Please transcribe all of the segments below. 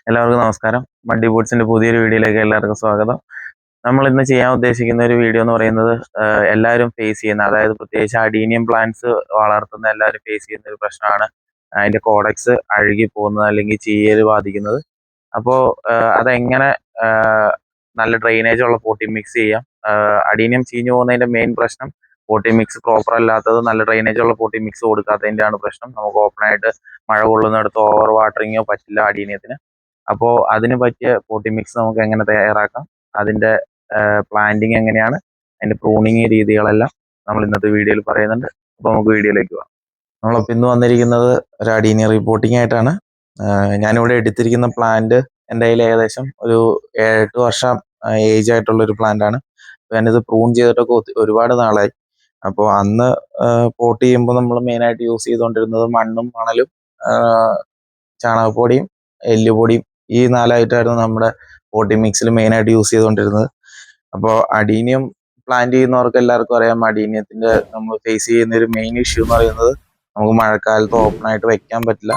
എല്ലാവർക്കും നമസ്കാരം. മഡി ബൂട്ട്സിന്റെ പുതിയൊരു വീഡിയോയിലേക്ക് എല്ലാവർക്കും സ്വാഗതം. നമ്മൾ ഇന്ന് ചെയ്യാൻ ഉദ്ദേശിക്കുന്ന ഒരു വീഡിയോ എന്ന് പറയുന്നത് എല്ലാവരും ഫേസ് ചെയ്യുന്ന, അതായത് പ്രത്യേകിച്ച് അഡീനിയം പ്ലാന്റ്സ് വളർത്തുന്ന എല്ലാവരും ഫേസ് ചെയ്യുന്ന ഒരു പ്രശ്നമാണ് അതിന്റെ കോഡക്സ് അഴുകി പോകുന്നത് അല്ലെങ്കിൽ ചീയൽ ബാധിക്കുന്നത്. അപ്പോൾ അതെങ്ങനെ നല്ല ഡ്രെയിനേജ് ഉള്ള പോട്ടി മിക്സ് ചെയ്യാം. അഡീനിയം ചീഞ്ഞു പോകുന്നതിന്റെ മെയിൻ പ്രശ്നം പോട്ടി മിക്സ് പ്രോപ്പർ അല്ലാത്തത്, നല്ല ഡ്രെയിനേജ് ഉള്ള പോട്ടി മിക്സ് കൊടുക്കാത്തതിൻ്റെയാണ് പ്രശ്നം. നമുക്ക് ഓപ്പൺ ആയിട്ട് മഴ കൊള്ളുന്നിടത്ത് ഓവർ വാട്ടറിങ്ങോ പറ്റില്ല അഡീനിയത്തിന്. അപ്പോൾ അതിന് പറ്റിയ പോട്ടി മിക്സ് നമുക്ക് എങ്ങനെ തയ്യാറാക്കാം, അതിന്റെ പ്ലാന്റിങ് എങ്ങനെയാണ്, അതിന്റെ പ്രൂണിങ് രീതികളെല്ലാം നമ്മൾ ഇന്നത്തെ വീഡിയോയിൽ പറയുന്നുണ്ട്. അപ്പോൾ നമുക്ക് വീഡിയോയിലേക്ക് പോകാം. നമ്മളിപ്പോൾ ഇന്ന് വന്നിരിക്കുന്നത് ഒരു അഡീനിയം റിപ്പോർട്ടിംഗ് ആയിട്ടാണ്. ഞാനിവിടെ എടുത്തിരിക്കുന്ന പ്ലാന്റ് എൻ്റെ കയ്യിൽ ഏകദേശം ഒരു 7-8 വർഷം ഏജ് ആയിട്ടുള്ള ഒരു പ്ലാന്റ് ആണ്. ഞാനിത് പ്രൂൺ ചെയ്തിട്ടൊക്കെ ഒരുപാട് നാളായി. അപ്പോൾ അന്ന് പോട്ട് ചെയ്യുമ്പോൾ നമ്മൾ മെയിനായിട്ട് യൂസ് ചെയ്തുകൊണ്ടിരുന്നത് മണ്ണും മണലും ചാണകപ്പൊടിയും എല്ലുപൊടിയും, ഈ 4 ഐറ്റമായിരുന്നു നമ്മുടെ പോട്ടി മിക്സിൽ മെയിനായിട്ട് യൂസ് ചെയ്തുകൊണ്ടിരുന്നത്. അപ്പോൾ അഡീനിയം പ്ലാന്റ് ചെയ്യുന്നവർക്ക് എല്ലാവർക്കും അറിയാം, അഡീനിയത്തിന്റെ നമ്മൾ ഫേസ് ചെയ്യുന്ന ഒരു മെയിൻ ഇഷ്യൂ എന്ന് പറയുന്നത് നമുക്ക് മഴക്കാലത്ത് ഓപ്പൺ ആയിട്ട് വെക്കാൻ പറ്റില്ല.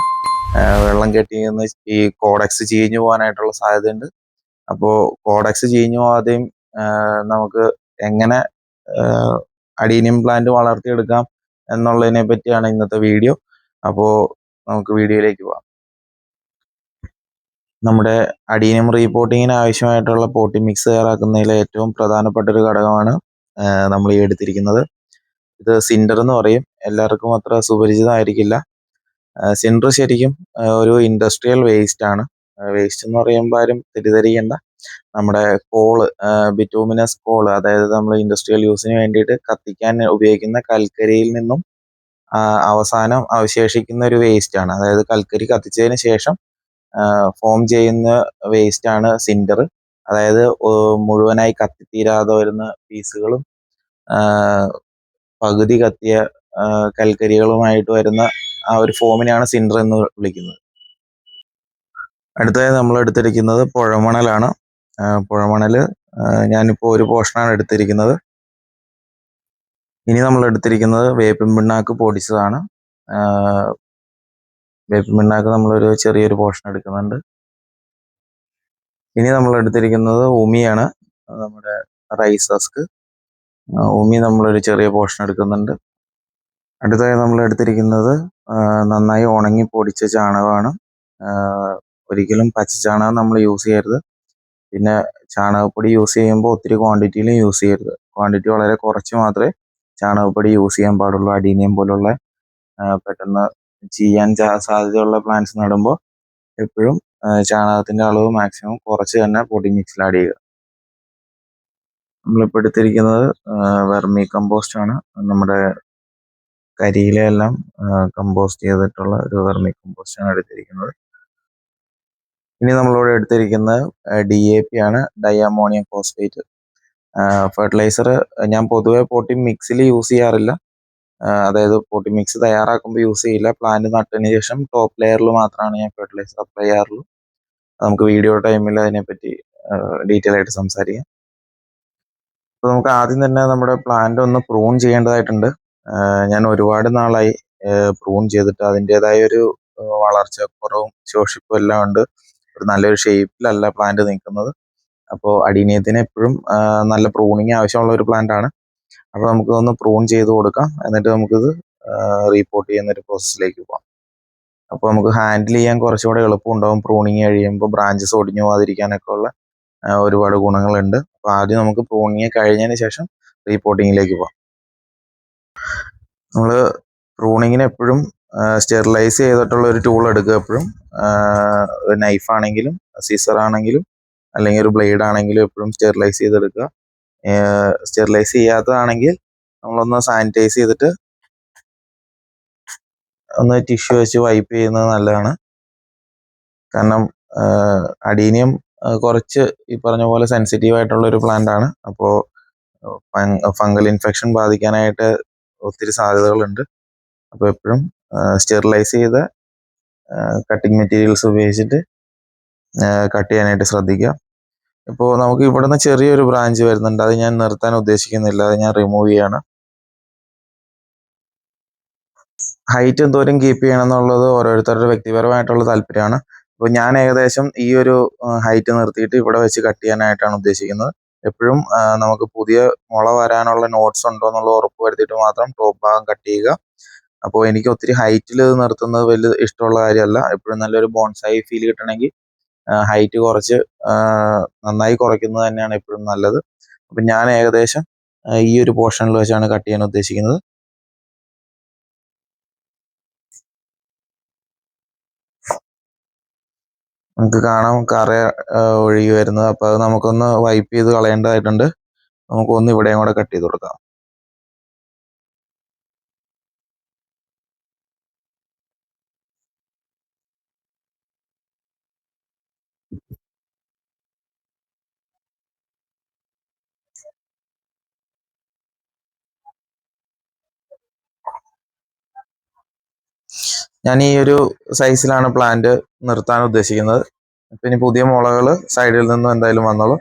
വെള്ളം കെട്ടി നിന്ന് ഈ കോഡക്സ് ചീഞ്ഞു പോകാനായിട്ടുള്ള സാധ്യതയുണ്ട്. അപ്പോൾ കോഡക്സ് ചീഞ്ഞു പോകാതെയും നമുക്ക് എങ്ങനെ അഡീനിയം പ്ലാന്റ് വളർത്തിയെടുക്കാം എന്നുള്ളതിനെ പറ്റിയാണ് ഇന്നത്തെ വീഡിയോ. അപ്പോൾ നമുക്ക് വീഡിയോയിലേക്ക് പോകാം. നമ്മുടെ അഡീനിയം റീപോർട്ടിങ്ങിന് ആവശ്യമായിട്ടുള്ള പോട്ടി മിക്സ് തയ്യാറാക്കുന്നതിലെ ഏറ്റവും പ്രധാനപ്പെട്ട ഒരു ഘടകമാണ് നമ്മൾ ഈ എടുത്തിരിക്കുന്നത്. ഇത് സിൻഡർ എന്ന് പറയും. എല്ലാവർക്കും അത്ര സുപരിചിതമായിരിക്കില്ല. സിൻഡർ ശരിക്കും ഒരു ഇൻഡസ്ട്രിയൽ വേസ്റ്റ് ആണ്. വേസ്റ്റ് എന്ന് പറയുമ്പോൾ ആരും തെറ്റിദ്ധരിക്കേണ്ട. നമ്മുടെ കോള്, ബിറ്റൂമിനസ് കോള്, അതായത് നമ്മൾ ഇൻഡസ്ട്രിയൽ യൂസിന് വേണ്ടിയിട്ട് കത്തിക്കാൻ ഉപയോഗിക്കുന്ന കൽക്കരിയിൽ നിന്നും അവസാനം അവശേഷിക്കുന്ന ഒരു വേസ്റ്റ് ആണ്. അതായത് കൽക്കരി കത്തിച്ചതിന് ശേഷം ഫോം ചെയ്യുന്ന വേസ്റ്റ് ആണ് സിൻഡർ. അതായത് മുഴുവനായി കത്തിത്തീരാതെ വരുന്ന പീസുകളും പകുതി കത്തിയ കൽക്കരികളുമായിട്ട് വരുന്ന ആ ഒരു ഫോമിനെയാണ് സിൻഡർ എന്ന് വിളിക്കുന്നത്. അടുത്തതായി നമ്മൾ എടുത്തിരിക്കുന്നത് പുഴമണലാണ്. പുഴമണല് ഞാനിപ്പോൾ ഒരു പോർഷനാണ് എടുത്തിരിക്കുന്നത്. ഇനി നമ്മൾ എടുത്തിരിക്കുന്നത് വേപ്പിൻ പിണ്ണാക്ക് പൊടിച്ചതാണ്. വേപ്പിൻ പിണ്ണാക്ക് നമ്മളൊരു ചെറിയൊരു പോർഷൻ എടുക്കുന്നുണ്ട്. ഇനി നമ്മൾ എടുത്തിരിക്കുന്നത് ഉമിയാണ്, നമ്മുടെ റൈസ് ഹസ്ക്. ഉമി നമ്മളൊരു ചെറിയ പോർഷൻ എടുക്കുന്നുണ്ട്. അടുത്തതായി നമ്മൾ എടുത്തിരിക്കുന്നത് നന്നായി ഉണങ്ങി പൊടിച്ച ചാണകമാണ്. ഒരിക്കലും പച്ച ചാണകം നമ്മൾ യൂസ് ചെയ്യരുത്. പിന്നെ ചാണകപ്പൊടി യൂസ് ചെയ്യുമ്പോൾ ഒത്തിരി ക്വാണ്ടിറ്റിയിലും യൂസ് ചെയ്യരുത്. ക്വാണ്ടിറ്റി വളരെ കുറച്ച് മാത്രമേ ചാണകപ്പൊടി യൂസ് ചെയ്യാൻ പാടുള്ളൂ. അഡീനിയം പോലുള്ള പെട്ടെന്ന് ചെയ്യാൻ സാധ്യതയുള്ള പ്ലാന്റ്സ് നടുമ്പോൾ എപ്പോഴും ചാണകത്തിന്റെ അളവ് മാക്സിമം കുറച്ച് തന്നെ പൊടി മിക്സിൽ ആഡ് ചെയ്യുക. നമ്മളിപ്പോൾ എടുത്തിരിക്കുന്നത് വെർമി കമ്പോസ്റ്റ് ആണ്. നമ്മുടെ കരിയിലെല്ലാം കമ്പോസ്റ്റ് ചെയ്തിട്ടുള്ള ഒരു വെർമി കമ്പോസ്റ്റ് ആണ് എടുത്തിരിക്കുന്നത്. ഇനി നമ്മളിവിടെ എടുത്തിരിക്കുന്നത് DAP ആണ്, ഡൈ അമോണിയം ഫോസ്ഫേറ്റ്. ഫെർട്ടിലൈസർ ഞാൻ പൊതുവെ പോട്ടി മിക്സിൽ യൂസ് ചെയ്യാറില്ല. അതായത് പോട്ടി മിക്സ് തയ്യാറാക്കുമ്പോൾ യൂസ് ചെയ്യില്ല. പ്ലാന്റ് നട്ടതിന് ശേഷം ടോപ്പ് ലെയറിൽ മാത്രമാണ് ഞാൻ ഫെർട്ടിലൈസർ അപ്ലൈ ചെയ്യാറുള്ളൂ. നമുക്ക് വീഡിയോ ടൈമിൽ അതിനെപ്പറ്റി ഡീറ്റെയിൽ ആയിട്ട് സംസാരിക്കാം. അപ്പോൾ നമുക്ക് ആദ്യം തന്നെ നമ്മുടെ പ്ലാന്റ് ഒന്ന് പ്രൂൺ ചെയ്യേണ്ടതായിട്ടുണ്ട്. ഞാൻ ഒരുപാട് നാളായി പ്രൂൺ ചെയ്തിട്ട് അതിൻ്റെതായ ഒരു വളർച്ചക്കുറവും ശോഷിപ്പും എല്ലാം ഉണ്ട്. ഒരു നല്ലൊരു ഷേപ്പിലല്ല പ്ലാന്റ് നിൽക്കുന്നത്. അപ്പോൾ അഡീനിയത്തിന് എപ്പോഴും നല്ല പ്രൂണിങ് ആവശ്യമുള്ള ഒരു പ്ലാന്റ് ആണ്. അപ്പോൾ നമുക്കൊന്ന് പ്രൂൺ ചെയ്ത് കൊടുക്കാം. എന്നിട്ട് നമുക്കിത് റീപോർട്ട് ചെയ്യുന്ന ഒരു പ്രോസസ്സിലേക്ക് പോകാം. അപ്പോൾ നമുക്ക് ഹാൻഡിൽ ചെയ്യാൻ കുറച്ചുകൂടെ എളുപ്പമുണ്ടാവും. പ്രൂണിങ് കഴിയുമ്പോൾ ബ്രാഞ്ചസ് ഒടിഞ്ഞു പോകാതിരിക്കാനൊക്കെ ഉള്ള ഒരുപാട് ഗുണങ്ങളുണ്ട്. അപ്പോൾ ആദ്യം നമുക്ക് പ്രൂണിങ് കഴിഞ്ഞതിന് ശേഷം റീപോർട്ടിങ്ങിലേക്ക് പോകാം. നമ്മൾ പ്രൂണിങ്ങിന് എപ്പോഴും സ്റ്റെറിലൈസ് ചെയ്തിട്ടുള്ള ഒരു ടൂൾ എടുക്കുക. എപ്പോഴും നൈഫ് ആണെങ്കിലും സീസർ ആണെങ്കിലും അല്ലെങ്കിൽ ഒരു ബ്ലേഡ് ആണെങ്കിലും എപ്പോഴും സ്റ്റെറിലൈസ് ചെയ്തെടുക്കുക. സ്റ്റെറിലൈസ് ചെയ്യാത്തതാണെങ്കിൽ നമ്മളൊന്ന് സാനിറ്റൈസ് ചെയ്തിട്ട് ഒന്ന് ടിഷ്യൂ വെച്ച് വൈപ്പ് ചെയ്യുന്നത് നല്ലതാണ്. കാരണം അഡീനിയം കുറച്ച് ഈ പറഞ്ഞ പോലെ സെൻസിറ്റീവ് ആയിട്ടുള്ള ഒരു പ്ലാന്റ് ആണ്. അപ്പോൾ ഫംഗൽ ഇൻഫെക്ഷൻ ബാധിക്കാനായിട്ട് ഒത്തിരി സാധ്യതകളുണ്ട്. അപ്പോൾ എപ്പോഴും സ്റ്റെറിലൈസ് ചെയ്ത കട്ടിങ് മെറ്റീരിയൽസ് ഉപയോഗിച്ചിട്ട് കട്ട് ചെയ്യാനായിട്ട് ശ്രദ്ധിക്കുക. ഇപ്പോൾ നമുക്ക് ഇവിടുന്ന് ചെറിയൊരു ബ്രാഞ്ച് വരുന്നുണ്ട്. അത് ഞാൻ നിർത്താൻ ഉദ്ദേശിക്കുന്നില്ല, അത് ഞാൻ റിമൂവ് ചെയ്യാണ്. ഹൈറ്റ് എന്തോരം കീപ്പ് ചെയ്യണം എന്നുള്ളത് ഓരോരുത്തരുടെ വ്യക്തിപരമായിട്ടുള്ള താല്പര്യമാണ്. അപ്പോൾ ഞാൻ ഏകദേശം ഈ ഒരു ഹൈറ്റ് നിർത്തിയിട്ട് ഇവിടെ വെച്ച് കട്ട് ചെയ്യാനായിട്ടാണ് ഉദ്ദേശിക്കുന്നത്. എപ്പോഴും നമുക്ക് പുതിയ മുള വരാനുള്ള നോട്ട്സ് ഉണ്ടോ എന്നുള്ളത് ഉറപ്പ് വരുത്തിയിട്ട് മാത്രം ടോപ്പ് ഭാഗം കട്ട് ചെയ്യുക. അപ്പോൾ എനിക്ക് ഒത്തിരി ഹൈറ്റിൽ നിർത്തുന്നത് വലിയ ഇഷ്ടമുള്ള കാര്യമല്ല. എപ്പോഴും നല്ലൊരു ബോൺസായി ഫീൽ കിട്ടണമെങ്കിൽ ഹൈറ്റ് കുറച്ച് നന്നായി കുറയ്ക്കുന്നത് തന്നെയാണ് എപ്പോഴും നല്ലത്. അപ്പം ഞാൻ ഏകദേശം ഈ ഒരു പോർഷനിൽ വെച്ചാണ് കട്ട് ചെയ്യാൻ ഉദ്ദേശിക്കുന്നത്. നമുക്ക് കാണാം കറ ഒഴുകി വരുന്നത്. അപ്പോൾ അത് നമുക്കൊന്ന് വൈപ്പ് ചെയ്ത് കളയേണ്ടതായിട്ടുണ്ട്. നമുക്കൊന്ന് ഇവിടെയും കൂടെ കട്ട് ചെയ്ത് കൊടുക്കാം. ഞാൻ ഈ ഒരു സൈസിലാണ് പ്ലാന്റ് നിർത്താൻ ഉദ്ദേശിക്കുന്നത്. പിന്നെ പുതിയ മുളകൾ സൈഡിൽ നിന്നും എന്തായാലും വന്നോളൂ.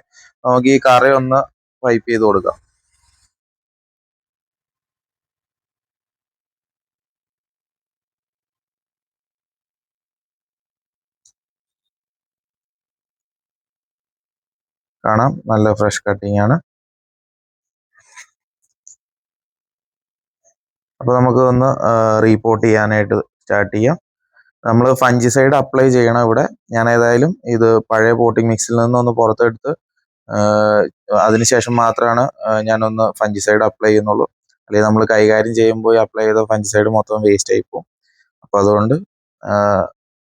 നമുക്ക് ഈ കറ ഒന്ന് വൈപ്പ് ചെയ്ത് കൊടുക്കാം. കാണാം നല്ല ഫ്രഷ് കട്ടിങ് ആണ്. അപ്പോൾ നമുക്ക് ഒന്ന് റീപോർട്ട് ചെയ്യാനായിട്ട് സ്റ്റാർട്ട് ചെയ്യാം. നമ്മൾ ഫംഗിസൈഡ് അപ്ലൈ ചെയ്യണം ഇവിടെ. ഞാൻ ഏതായാലും ഇത് പഴയ പോട്ടിംഗ് മിക്സിൽ നിന്നൊന്ന് പുറത്തെടുത്ത് അതിനുശേഷം മാത്രമാണ് ഞാനൊന്ന് ഫംഗിസൈഡ് അപ്ലൈ ചെയ്യുന്നുള്ളൂ. അല്ലെങ്കിൽ നമ്മൾ കൈകാര്യം ചെയ്യുമ്പോൾ അപ്ലൈ ചെയ്ത ഫംഗിസൈഡ് മൊത്തം വേസ്റ്റ് ആയി പോകും. അപ്പോൾ അതുകൊണ്ട്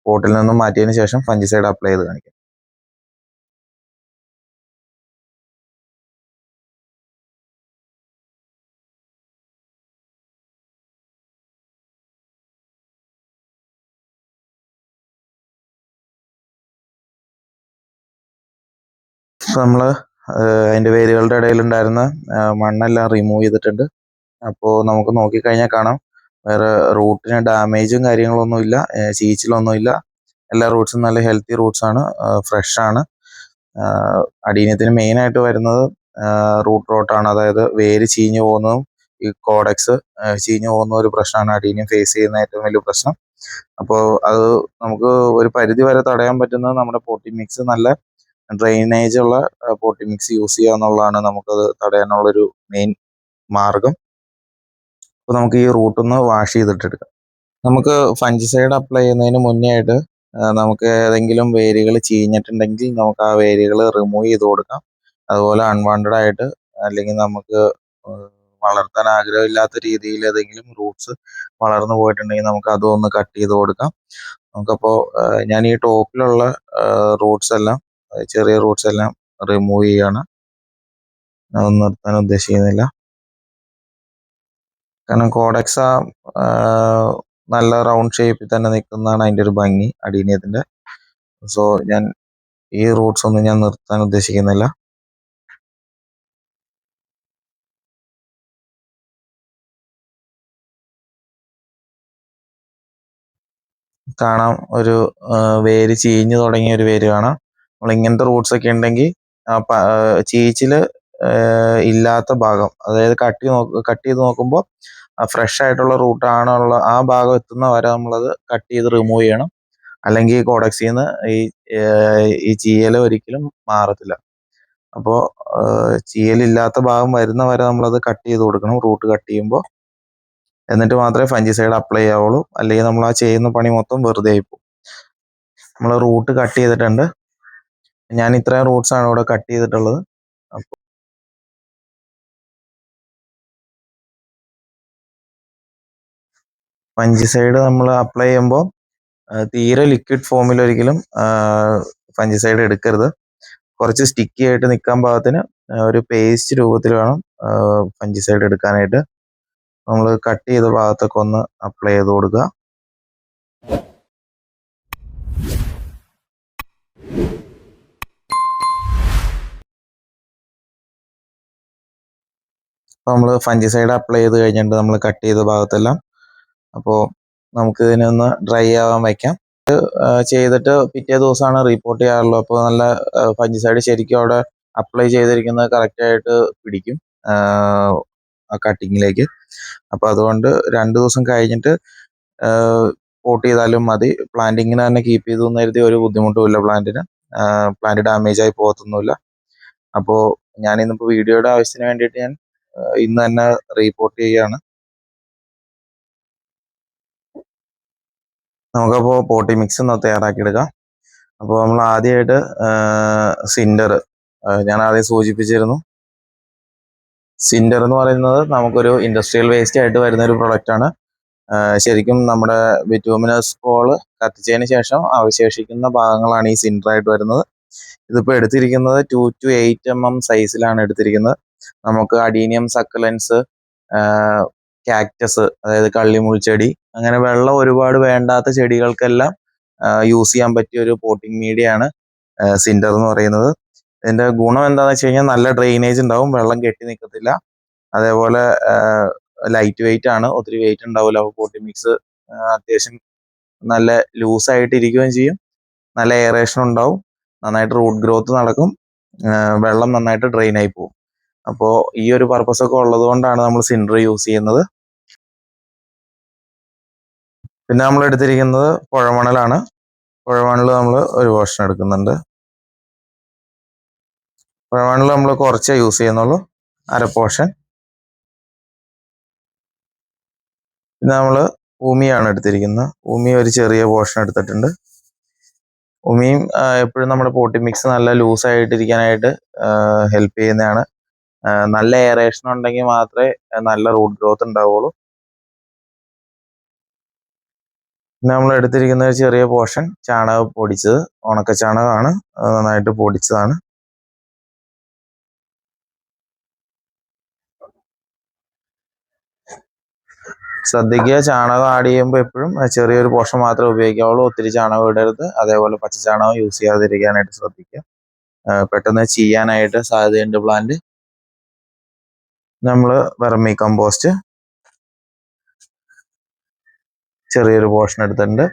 പോട്ടിൽ നിന്നും മാറ്റിയതിന് ശേഷം ഫംഗിസൈഡ് അപ്ലൈ ചെയ്ത് കാണിക്കാം. നമ്മൾ അതിൻ്റെ വേരുകളുടെ ഇടയിലുണ്ടായിരുന്ന മണ്ണെല്ലാം റിമൂവ് ചെയ്തിട്ടുണ്ട്. അപ്പോൾ നമുക്ക് നോക്കിക്കഴിഞ്ഞാൽ കാണാം വേറെ റൂട്ടിന് ഡാമേജും കാര്യങ്ങളൊന്നുമില്ല, ചീച്ചിലൊന്നുമില്ല. എല്ലാ റൂട്ട്സും നല്ല ഹെൽത്തി റൂട്ട്സ് ആണ്, ഫ്രഷ് ആണ്. അടീനിയത്തിന് മെയിനായിട്ട് വരുന്നത് റൂട്ട് റോട്ടാണ്. അതായത് വേര് ചീഞ്ഞു പോകുന്നതും ഈ കോഡെക്സ് ചീഞ്ഞു പോകുന്ന ഒരു പ്രശ്നമാണ് അടീനിയം ഫേസ് ചെയ്യുന്ന ഏറ്റവും വലിയ പ്രശ്നം. അപ്പോൾ അത് നമുക്ക് ഒരു പരിധി വരെ തടയാൻ പറ്റുന്നത് നമ്മുടെ പോട്ടി മിക്സ് നല്ല ഡ്രെയിനേജ് ഉള്ള പോട്ടി മിക്സ് യൂസ് ചെയ്യുക എന്നുള്ളതാണ് നമുക്കത് തടയാനുള്ളൊരു മെയിൻ മാർഗം. അപ്പോൾ നമുക്ക് ഈ റൂട്ടൊന്ന് വാഷ് ചെയ്തിട്ടെടുക്കാം. നമുക്ക് ഫംഗിസൈഡ് അപ്ലൈ ചെയ്യുന്നതിന് മുന്നേ ആയിട്ട് നമുക്ക് ഏതെങ്കിലും വേരുകൾ ചീഞ്ഞിട്ടുണ്ടെങ്കിൽ നമുക്ക് ആ വേരുകൾ റിമൂവ് ചെയ്ത് കൊടുക്കാം. അതുപോലെ അൺവാണ്ടഡ് ആയിട്ട് അല്ലെങ്കിൽ നമുക്ക് വളർത്താൻ ആഗ്രഹമില്ലാത്ത രീതിയിൽ ഏതെങ്കിലും റൂട്ട്സ് വളർന്നു പോയിട്ടുണ്ടെങ്കിൽ നമുക്ക് അതൊന്ന് കട്ട് ചെയ്ത് കൊടുക്കാം. നമുക്കപ്പോൾ ഞാൻ ഈ ടോപ്പിലുള്ള റൂട്ട്സ് എല്ലാം, ചെറിയ റൂട്ട്സ് എല്ലാം റിമൂവ് ചെയ്യാണ്. അതൊന്നും നിർത്താൻ ഉദ്ദേശിക്കുന്നില്ല. കാരണം കോഡെക്സ നല്ല റൗണ്ട് ഷേപ്പിൽ തന്നെ നിൽക്കുന്നതാണ് അതിൻ്റെ ഒരു ഭംഗി അടീനിയത്തിൻ്റെ. സോ ഞാൻ ഈ റൂട്ട്സ് ഒന്നും ഞാൻ നിർത്താൻ ഉദ്ദേശിക്കുന്നില്ല. കാണാം ഒരു വേര് ചീഞ്ഞു തുടങ്ങിയ ഒരു വേര് കാണാം. നമ്മൾ ഇങ്ങനത്തെ റൂട്ട്സ് ഒക്കെ ഉണ്ടെങ്കിൽ ചീച്ചിൽ ഇല്ലാത്ത ഭാഗം, അതായത് കട്ട് ചെയ്ത് നോക്കുമ്പോൾ ഫ്രഷ് ആയിട്ടുള്ള റൂട്ടാണുള്ള ആ ഭാഗം എത്തുന്ന വരെ നമ്മളത് കട്ട് ചെയ്ത് റിമൂവ് ചെയ്യണം. അല്ലെങ്കിൽ കോഡക്സിൽ നിന്ന് ഈ ചീയൽ ഒരിക്കലും മാറത്തില്ല. അപ്പോൾ ചീയലില്ലാത്ത ഭാഗം വരുന്ന വരെ നമ്മളത് കട്ട് ചെയ്ത് കൊടുക്കണം റൂട്ട് കട്ട് ചെയ്യുമ്പോൾ. എന്നിട്ട് മാത്രമേ ഫംഗിസൈഡ് അപ്ലൈ ചെയ്യാവുള്ളൂ. അല്ലെങ്കിൽ നമ്മൾ ആ ചെയ്യുന്ന പണി മൊത്തം വെറുതെ ആയിപ്പോകും. നമ്മൾ റൂട്ട് കട്ട് ചെയ്തിട്ടുണ്ട്. ഞാൻ ഇത്രയും റൂട്ട്സ് ആണ് ഇവിടെ കട്ട് ചെയ്തിട്ടുള്ളത്. അപ്പോൾ ഫംഗിസൈഡ് നമ്മൾ അപ്ലൈ ചെയ്യുമ്പോൾ തീരെ ലിക്വിഡ് ഫോമിൽ ഒരിക്കലും ഫംഗിസൈഡ് എടുക്കരുത്. കുറച്ച് സ്റ്റിക്കി ആയിട്ട് നിൽക്കാൻ പാകത്തിന് ഒരു പേസ്റ്റ് രൂപത്തിൽ വേണം ഫംഗിസൈഡ് എടുക്കാനായിട്ട്. നമ്മൾ കട്ട് ചെയ്ത ഭാഗത്തൊക്കെ ഒന്ന് അപ്ലൈ ചെയ്ത് കൊടുക്കുക. അപ്പോൾ നമ്മൾ ഫംഗിസൈഡ് അപ്ലൈ ചെയ്ത് കഴിഞ്ഞിട്ട് നമ്മൾ കട്ട് ചെയ്ത ഭാഗത്തെല്ലാം. അപ്പോൾ നമുക്ക് ഇതിനെ ഒന്ന് ഡ്രൈ ആവാൻ വയ്ക്കാം. ചെയ്തിട്ട് പിറ്റേ ദിവസമാണ് റിപ്പോർട്ട് ചെയ്യാറുള്ളൂ. അപ്പോൾ നല്ല ഫംഗിസൈഡ് ശരിക്കും അവിടെ അപ്ലൈ ചെയ്തിരിക്കുന്നത് കറക്റ്റായിട്ട് പിടിക്കും ആ കട്ടിങ്ങിലേക്ക്. അപ്പോൾ അതുകൊണ്ട് 2 ദിവസം കഴിഞ്ഞിട്ട് പോട്ട് ചെയ്താലും മതി. പ്ലാന്റിങ്ങിന് തന്നെ കീപ്പ് ചെയ്തു എന്ന് കരുതി ഒരു ബുദ്ധിമുട്ടുമില്ല പ്ലാന്റിന്. പ്ലാന്റ് ഡാമേജ് ആയി പോകത്തൊന്നുമില്ല. അപ്പോൾ ഞാൻ ഇന്നിപ്പോൾ വീഡിയോയുടെ ആവശ്യത്തിന് വേണ്ടിയിട്ട് ഞാൻ ഇന്ന് തന്നെ റീപോർട്ട് ചെയ്യുകയാണ്. നമുക്കപ്പോൾ പോട്ടി മിക്സ് ഒന്ന് തയ്യാറാക്കിയെടുക്കാം. അപ്പോൾ നമ്മൾ ആദ്യമായിട്ട് സിൻഡർ, ഞാൻ ആദ്യം സൂചിപ്പിച്ചിരുന്നു. സിൻഡർ എന്ന് പറയുന്നത് നമുക്കൊരു ഇൻഡസ്ട്രിയൽ വേസ്റ്റ് ആയിട്ട് വരുന്ന ഒരു പ്രൊഡക്റ്റ് ആണ്. ശരിക്കും നമ്മുടെ ബിറ്റ്യൂമിനസ് കോള് കത്തിച്ചതിന് ശേഷം അവശേഷിക്കുന്ന ഭാഗങ്ങളാണ് ഈ സിൻഡർ ആയിട്ട് വരുന്നത്. ഇതിപ്പോൾ എടുത്തിരിക്കുന്നത് 2 to 8 mm സൈസിലാണ് എടുത്തിരിക്കുന്നത്. നമുക്ക് അഡീനിയം സക്കലൻസ്, കാക്ടസ്, അതായത് കള്ളിമുൾച്ചെടി, അങ്ങനെ വെള്ളം ഒരുപാട് വേണ്ടാത്ത ചെടികൾക്കെല്ലാം യൂസ് ചെയ്യാൻ പറ്റിയ ഒരു പോട്ടിംഗ് മീഡിയ ആണ് സിൻഡർ എന്ന് പറയുന്നത്. ഇതിന്റെ ഗുണം എന്താണെന്ന് വെച്ച് കഴിഞ്ഞാൽ നല്ല ഡ്രെയിനേജ് ഉണ്ടാവും, വെള്ളം കെട്ടി നിൽക്കത്തില്ല. അതേപോലെ ലൈറ്റ് വെയിറ്റ് ആണ്, ഒത്തിരി വെയിറ്റ് ഉണ്ടാവില്ല. അപ്പോൾ പോട്ടി മിക്സ് അത്യാവശ്യം നല്ല ലൂസായിട്ട് ഇരിക്കുകയും ചെയ്യും. നല്ല എയറേഷൻ ഉണ്ടാവും, നന്നായിട്ട് റൂട്ട് ഗ്രോത്ത് നടക്കും, വെള്ളം നന്നായിട്ട് ഡ്രെയിൻ ആയി പോകും. അപ്പോൾ ഈ ഒരു പർപ്പസ് ഒക്കെ ഉള്ളത് കൊണ്ടാണ് നമ്മൾ സിൻഡർ യൂസ് ചെയ്യുന്നത്. പിന്നെ നമ്മൾ എടുത്തിരിക്കുന്നത് പുഴമണലാണ്. പുഴമണൽ നമ്മൾ ഒരു പോർഷൻ എടുക്കുന്നുണ്ട്. പുഴമണൽ നമ്മൾ കുറച്ചേ യൂസ് ചെയ്യുന്നുള്ളൂ, അര പോർഷൻ. പിന്നെ നമ്മൾ ഉമിയാണ് എടുത്തിരിക്കുന്നത്. ഉമി ഒരു ചെറിയ പോർഷൻ എടുത്തിട്ടുണ്ട്. ഉമിയും എപ്പോഴും നമ്മുടെ പോട്ടി മിക്സ് നല്ല ലൂസായിട്ടിരിക്കാനായിട്ട് ഹെൽപ്പ് ചെയ്യുന്നതാണ്. നല്ല എയറേഷൻ ഉണ്ടെങ്കിൽ മാത്രമേ നല്ല റൂട്ട് ഗ്രോത്ത് ഉണ്ടാവുള്ളൂ. പിന്നെ നമ്മൾ എടുത്തിരിക്കുന്ന ഒരു ചെറിയ പോർഷൻ ചാണകം പൊടിച്ചത്, ഉണക്ക ചാണകമാണ്, നന്നായിട്ട് പൊടിച്ചതാണ്. ശ്രദ്ധിക്കുക, ചാണകം ആഡ് ചെയ്യുമ്പോൾ എപ്പോഴും ചെറിയൊരു പോർഷൻ മാത്രമേ ഉപയോഗിക്കാവുള്ളൂ, ഒത്തിരി ചാണകം ഇടരുത്. അതേപോലെ പച്ച ചാണകം യൂസ് ചെയ്യാതിരിക്കാനായിട്ട് ശ്രദ്ധിക്കുക, പെട്ടെന്ന് ചെയ്യാനായിട്ട് സാധ്യതയുണ്ട് പ്ലാന്റ്. നമ്മൾ വെർമി കമ്പോസ്റ്റ് ചെറിയൊരു പോർഷൻ എടുത്തിട്ടുണ്ട്.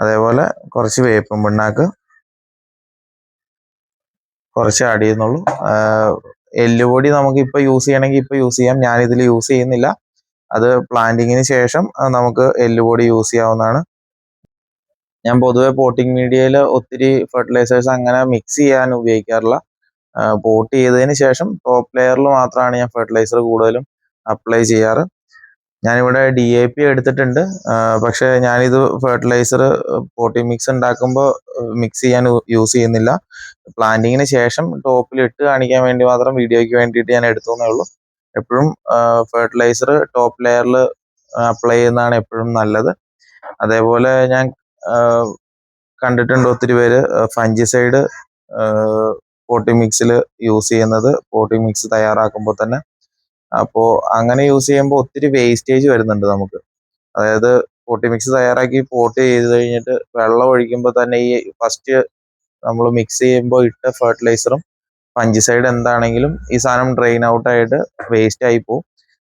അതേപോലെ കുറച്ച് വേപ്പും പിണ്ണാക്ക് കുറച്ച് ആഡ് ചെയ്യുന്നുള്ളൂ. എല്ലുപൊടി നമുക്ക് ഇപ്പോൾ യൂസ് ചെയ്യണമെങ്കിൽ ഇപ്പോൾ യൂസ് ചെയ്യാം, ഞാനിതിൽ യൂസ് ചെയ്യുന്നില്ല. അത് പ്ലാന്റിങ്ങിന് ശേഷം നമുക്ക് എല്ലുപൊടി യൂസ് ചെയ്യാവുന്നതാണ്. ഞാൻ പൊതുവെ പോട്ടിംഗ് മീഡിയയിൽ ഒത്തിരി ഫെർട്ടിലൈസേഴ്സ് അങ്ങനെ മിക്സ് ചെയ്യാൻ ഉപയോഗിക്കാറില്ല. പോട്ട് ചെയ്തതിന് ശേഷം ടോപ്പ് ലെയറിൽ മാത്രമാണ് ഞാൻ ഫെർട്ടിലൈസർ കൂടുതലും അപ്ലൈ ചെയ്യാറ്. ഞാനിവിടെ DAP എടുത്തിട്ടുണ്ട്, പക്ഷേ ഞാനിത് ഫെർട്ടിലൈസർ പോട്ടിംഗ് മിക്സ് ഉണ്ടാക്കുമ്പോൾ മിക്സ് ചെയ്യാൻ യൂസ് ചെയ്യുന്നില്ല. പ്ലാന്റിങ്ങിന് ശേഷം ടോപ്പിൽ ഇട്ട് കാണിക്കാൻ വേണ്ടി മാത്രം വീഡിയോയ്ക്ക് വേണ്ടിയിട്ട് ഞാൻ എടുത്തേ ഉള്ളൂ. എപ്പോഴും ഫെർട്ടിലൈസർ ടോപ്പ് ലെയറിൽ അപ്ലൈ ചെയ്യുന്നതാണ് എപ്പോഴും നല്ലത്. അതേപോലെ ഞാൻ കണ്ടിട്ടുണ്ട് ഒത്തിരി പേര് ഫംഗിസൈഡ് പോട്ടിംഗ് മിക്സിൽ യൂസ് ചെയ്യുന്നത്, പോട്ടിംഗ് മിക്സ് തയ്യാറാക്കുമ്പോൾ തന്നെ. അപ്പോൾ അങ്ങനെ യൂസ് ചെയ്യുമ്പോൾ ഒത്തിരി വേസ്റ്റേജ് വരുന്നുണ്ട് നമുക്ക്. അതായത് പോട്ടിംഗ് മിക്സ് തയ്യാറാക്കി പോട്ട് ചെയ്ത് കഴിഞ്ഞിട്ട് വെള്ളം ഒഴിക്കുമ്പോൾ തന്നെ ഈ ഫസ്റ്റ് നമ്മൾ മിക്സ് ചെയ്യുമ്പോൾ ഇട്ട ഫെർട്ടിലൈസറും ഫംഗിസൈഡ് എന്താണെങ്കിലും ഈ സാധനം ഡ്രെയിൻ ഔട്ടായിട്ട് വേസ്റ്റ് ആയി പോകും.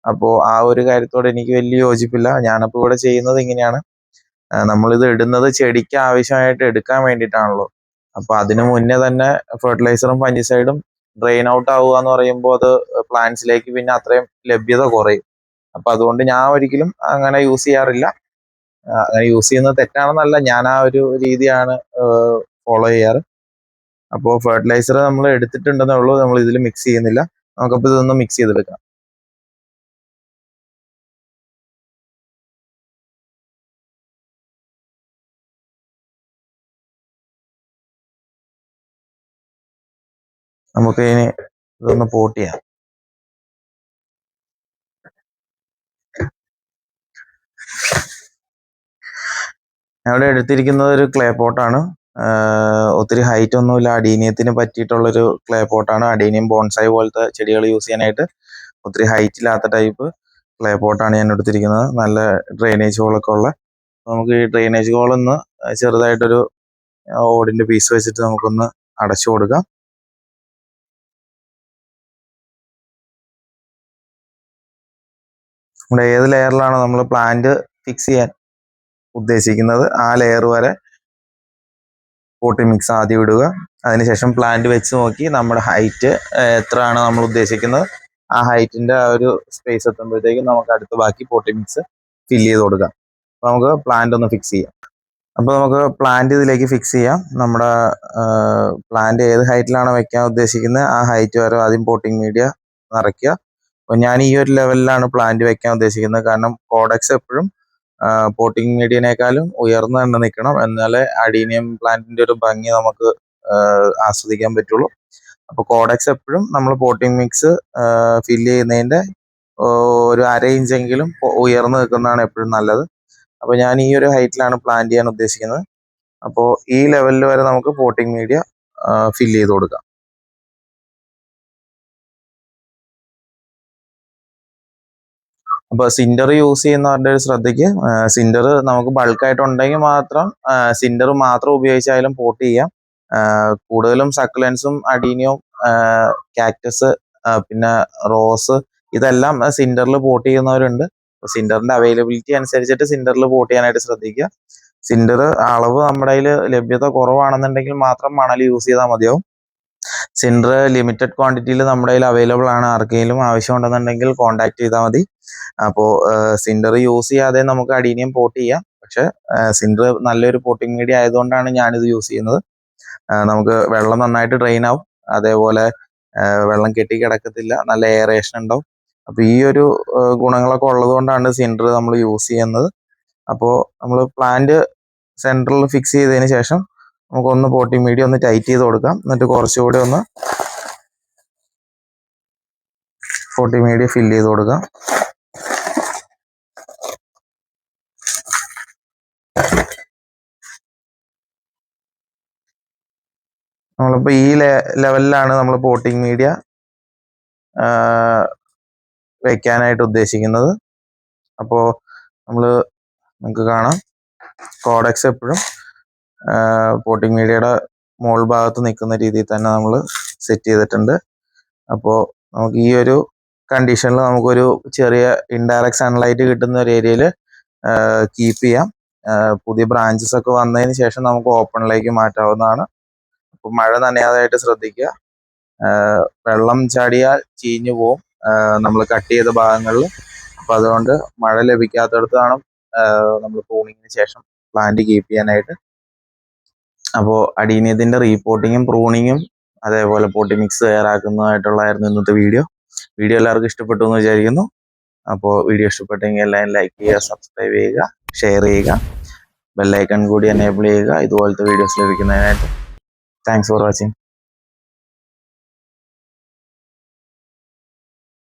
അപ്പോൾ ആ ഒരു കാര്യത്തോട് എനിക്ക് വലിയ യോജിപ്പില്ല. ഞാനപ്പോൾ ഇവിടെ ചെയ്യുന്നത് ഇങ്ങനെയാണ്, നമ്മളിത് ഇടുന്നത് ചെടിക്ക് ആവശ്യമായിട്ട് എടുക്കാൻ വേണ്ടിയിട്ടാണല്ലോ. അപ്പോൾ അതിനു മുന്നേ തന്നെ ഫെർട്ടിലൈസറും ഫംഗിസൈഡും ഡ്രെയിൻ ഔട്ട് ആവുക എന്ന് പറയുമ്പോൾ അത് പ്ലാന്റ്സിലേക്ക് പിന്നെ അത്രയും ലഭ്യത കുറയും. അപ്പം അതുകൊണ്ട് ഞാൻ ഒരിക്കലും അങ്ങനെ യൂസ് ചെയ്യാറില്ല. അങ്ങനെ യൂസ് ചെയ്യുന്നത് തെറ്റാണെന്നല്ല, ഞാൻ ആ ഒരു രീതിയാണ് ഫോളോ ചെയ്യാറ്. അപ്പോൾ ഫെർട്ടിലൈസർ നമ്മൾ എടുത്തിട്ടുണ്ടെന്നേ ഉള്ളൂ, നമ്മൾ ഇതിൽ മിക്സ് ചെയ്യുന്നില്ല. നമുക്കപ്പോൾ ഇതൊന്ന് മിക്സ് ചെയ്തെടുക്കാം. നമുക്ക് ഇനി ഇതൊന്ന് പോട്ട് ചെയ്യാം. ഇവിടെ എടുത്തിരിക്കുന്നത് ഒരു ക്ലേ പോട്ടാണ്. ഒത്തിരി ഹൈറ്റ് ഒന്നുമില്ല, അഡീനിയത്തിന് പറ്റിയിട്ടുള്ളൊരു ക്ലേ പോട്ടാണ്. അഡീനിയം ബോൺസായി പോലത്തെ ചെടികൾ യൂസ് ചെയ്യാനായിട്ട് ഒത്തിരി ഹൈറ്റ് ഇല്ലാത്ത ടൈപ്പ് ക്ലേ പോട്ടാണ് ഞാൻ എടുത്തിരിക്കുന്നത്. നല്ല ഡ്രെയിനേജ് ഹോളൊക്കെ ഉള്ള. നമുക്ക് ഈ ഡ്രെയിനേജ് ഹോളൊന്ന് ചെറുതായിട്ടൊരു ഓടിന്റെ പീസ് വെച്ചിട്ട് നമുക്കൊന്ന് അടച്ചു കൊടുക്കാം. നമ്മുടെ ഏത് ലെയറിലാണോ നമ്മൾ പ്ലാന്റ് ഫിക്സ് ചെയ്യാൻ ഉദ്ദേശിക്കുന്നത് ആ ലെയർ വരെ പോട്ടി മിക്സ് ആദ്യം ഇടുക. അതിനുശേഷം പ്ലാന്റ് വെച്ച് നോക്കി നമ്മുടെ ഹൈറ്റ് എത്രയാണ് നമ്മൾ ഉദ്ദേശിക്കുന്നത് ആ ഹൈറ്റിന്റെ ആ ഒരു സ്പേസ് എത്തുമ്പോഴത്തേക്കും നമുക്ക് അടുത്ത് ബാക്കി പോട്ടി മിക്സ് ഫില്ല് ചെയ്ത് കൊടുക്കാം. അപ്പോൾ നമുക്ക് പ്ലാന്റ് ഒന്ന് ഫിക്സ് ചെയ്യാം. അപ്പോൾ നമുക്ക് പ്ലാന്റ് ഇതിലേക്ക് ഫിക്സ് ചെയ്യാം. നമ്മുടെ പ്ലാന്റ് ഏത് ഹൈറ്റിലാണ് വെക്കാൻ ഉദ്ദേശിക്കുന്നത് ആ ഹൈറ്റ് വരെ ആദ്യം പോട്ടിംഗ് മീഡിയ നിറയ്ക്കുക. അപ്പോൾ ഞാൻ ഈ ഒരു ലെവലിലാണ് പ്ലാന്റ് വെക്കാൻ ഉദ്ദേശിക്കുന്നത്. കാരണം കോഡെക്സ് എപ്പോഴും പോട്ടിംഗ് മീഡിയനേക്കാളും ഉയർന്നു തന്നെ നിൽക്കണം, എന്നാലേ അഡീനിയം പ്ലാന്റിന്റെ ഒരു ഭംഗി നമുക്ക് ആസ്വദിക്കാൻ പറ്റുള്ളൂ. അപ്പോൾ കോഡെക്സ് എപ്പോഴും നമ്മൾ പോട്ടിംഗ് മിക്സ് ഫില്ല് ചെയ്യുന്നതിന്റെ ഒരു 1/2 ഇഞ്ചെങ്കിലും ഉയർന്നു നിൽക്കുന്നതാണ് എപ്പോഴും നല്ലത്. അപ്പോൾ ഞാൻ ഈ ഒരു ഹൈറ്റിലാണ് പ്ലാന്റ് ചെയ്യാൻ ഉദ്ദേശിക്കുന്നത്. അപ്പോൾ ഈ ലെവലിൽ വരെ നമുക്ക് പോട്ടിംഗ് മീഡിയ ഫില്ല് ചെയ്ത് കൊടുക്കാം. അപ്പോൾ സിൻഡർ യൂസ് ചെയ്യുന്നവരുടെ ഒരു ശ്രദ്ധയ്ക്ക്, സിൻഡർ നമുക്ക് ബൾക്കായിട്ട് ഉണ്ടെങ്കിൽ മാത്രം സിൻഡർ മാത്രം ഉപയോഗിച്ചായാലും പോട്ട് ചെയ്യാം. കൂടുതലും സക്കുലൻസും അഡീനിയവും കാക്ടസ് പിന്നെ റോസ് ഇതെല്ലാം സിൻഡറിൽ പോട്ട് ചെയ്യുന്നവരുണ്ട്. സിൻഡറിന്റെ അവൈലബിലിറ്റി അനുസരിച്ചിട്ട് സിൻഡറിൽ പോട്ട് ചെയ്യാനായിട്ട് ശ്രദ്ധിക്കുക. സിൻഡർ അളവ് നമ്മുടെ കയ്യിൽ ലഭ്യത കുറവാണെന്നുണ്ടെങ്കിൽ മാത്രം മണൽ യൂസ് ചെയ്താൽ മതിയാവും. സിൻഡർ ലിമിറ്റഡ് ക്വാണ്ടിറ്റിയിൽ നമ്മുടെ കയ്യിൽ അവൈലബിൾ ആണ്. ആർക്കെങ്കിലും ആവശ്യമുണ്ടെന്നുണ്ടെങ്കിൽ കോൺടാക്ട് ചെയ്താൽ മതി. അപ്പോൾ സിൻഡർ യൂസ് ചെയ്യാതെ നമുക്ക് അഡീനിയം പോട്ട് ചെയ്യാം. പക്ഷെ സിൻഡർ നല്ലൊരു പോട്ടിംഗ് മീഡിയ ആയതുകൊണ്ടാണ് ഞാനിത് യൂസ് ചെയ്യുന്നത്. നമുക്ക് വെള്ളം നന്നായിട്ട് ഡ്രെയിൻ ആവും, അതേപോലെ വെള്ളം കെട്ടി കിടക്കത്തില്ല, നല്ല എയറേഷൻ ഉണ്ടാവും. അപ്പോൾ ഈ ഒരു ഗുണങ്ങളൊക്കെ ഉള്ളത് കൊണ്ടാണ് സിൻഡർ നമ്മൾ യൂസ് ചെയ്യുന്നത്. അപ്പോൾ നമ്മൾ പ്ലാന്റ് സെൻറ്ററിൽ ഫിക്സ് ചെയ്തതിന് ശേഷം നമുക്കൊന്ന് പോട്ടിംഗ് മീഡിയ ഒന്ന് ടൈറ്റ് ചെയ്ത് കൊടുക്കാം. എന്നിട്ട് കുറച്ചുകൂടി ഒന്ന് പോട്ടിംഗ് മീഡിയ ഫില്ല് ചെയ്ത് കൊടുക്കാം. നമ്മളിപ്പോൾ ഈ ലെവലിലാണ് നമ്മൾ പോട്ടിംഗ് മീഡിയ വെക്കാനായിട്ട് ഉദ്ദേശിക്കുന്നത്. അപ്പോൾ നമുക്ക് കാണാം കോഡെക്സ് എപ്പോഴും പോട്ടിംഗ് മീഡിയയുടെ മോൾ ഭാഗത്ത് നിൽക്കുന്ന രീതിയിൽ തന്നെ നമ്മൾ സെറ്റ് ചെയ്തിട്ടുണ്ട്. അപ്പോൾ നമുക്ക് ഈ ഒരു കണ്ടീഷനിൽ നമുക്കൊരു ചെറിയ ഇൻഡയറക്റ്റ് സൺലൈറ്റ് കിട്ടുന്ന ഒരു ഏരിയയിൽ കീപ്പ് ചെയ്യാം. പുതിയ ബ്രാഞ്ചസ് ഒക്കെ വന്നതിന് ശേഷം നമുക്ക് ഓപ്പണിലേക്ക് മാറ്റാവുന്നതാണ്. അപ്പോൾ മഴ നനയാതായിട്ട് ശ്രദ്ധിക്കുക. വെള്ളം ചാടിയാൽ ചീഞ്ഞു പോവും നമ്മൾ കട്ട് ചെയ്ത ഭാഗങ്ങളിൽ. അപ്പോൾ അതുകൊണ്ട് മഴ ലഭിക്കാത്തടത്ത് വേണം നമ്മൾ പ്രൂണിങ്ങിന് ശേഷം പ്ലാന്റ് കീപ്പ് ചെയ്യാനായിട്ട്. അപ്പോൾ അഡീനിയത്തിന്റെ റീപോട്ടിങ്ങും പ്രൂണിങ്ങും അതേപോലെ പോട്ടി മിക്സ് തയ്യാറാക്കുന്നതായിട്ടുള്ളതായിരുന്നു ഇന്നത്തെ വീഡിയോ. എല്ലാവർക്കും ഇഷ്ടപ്പെട്ടു എന്ന് വിചാരിക്കുന്നു. അപ്പോൾ വീഡിയോ ഇഷ്ടപ്പെട്ടെങ്കിൽ എല്ലാവരും ലൈക്ക് ചെയ്യുക, സബ്സ്ക്രൈബ് ചെയ്യുക, ഷെയർ ചെയ്യുക, ബെല്ലൈക്കൺ കൂടി എനേബിൾ ചെയ്യുക ഇതുപോലത്തെ വീഡിയോസ് ലഭിക്കുന്നതിനായിട്ട്. Thanks for watching.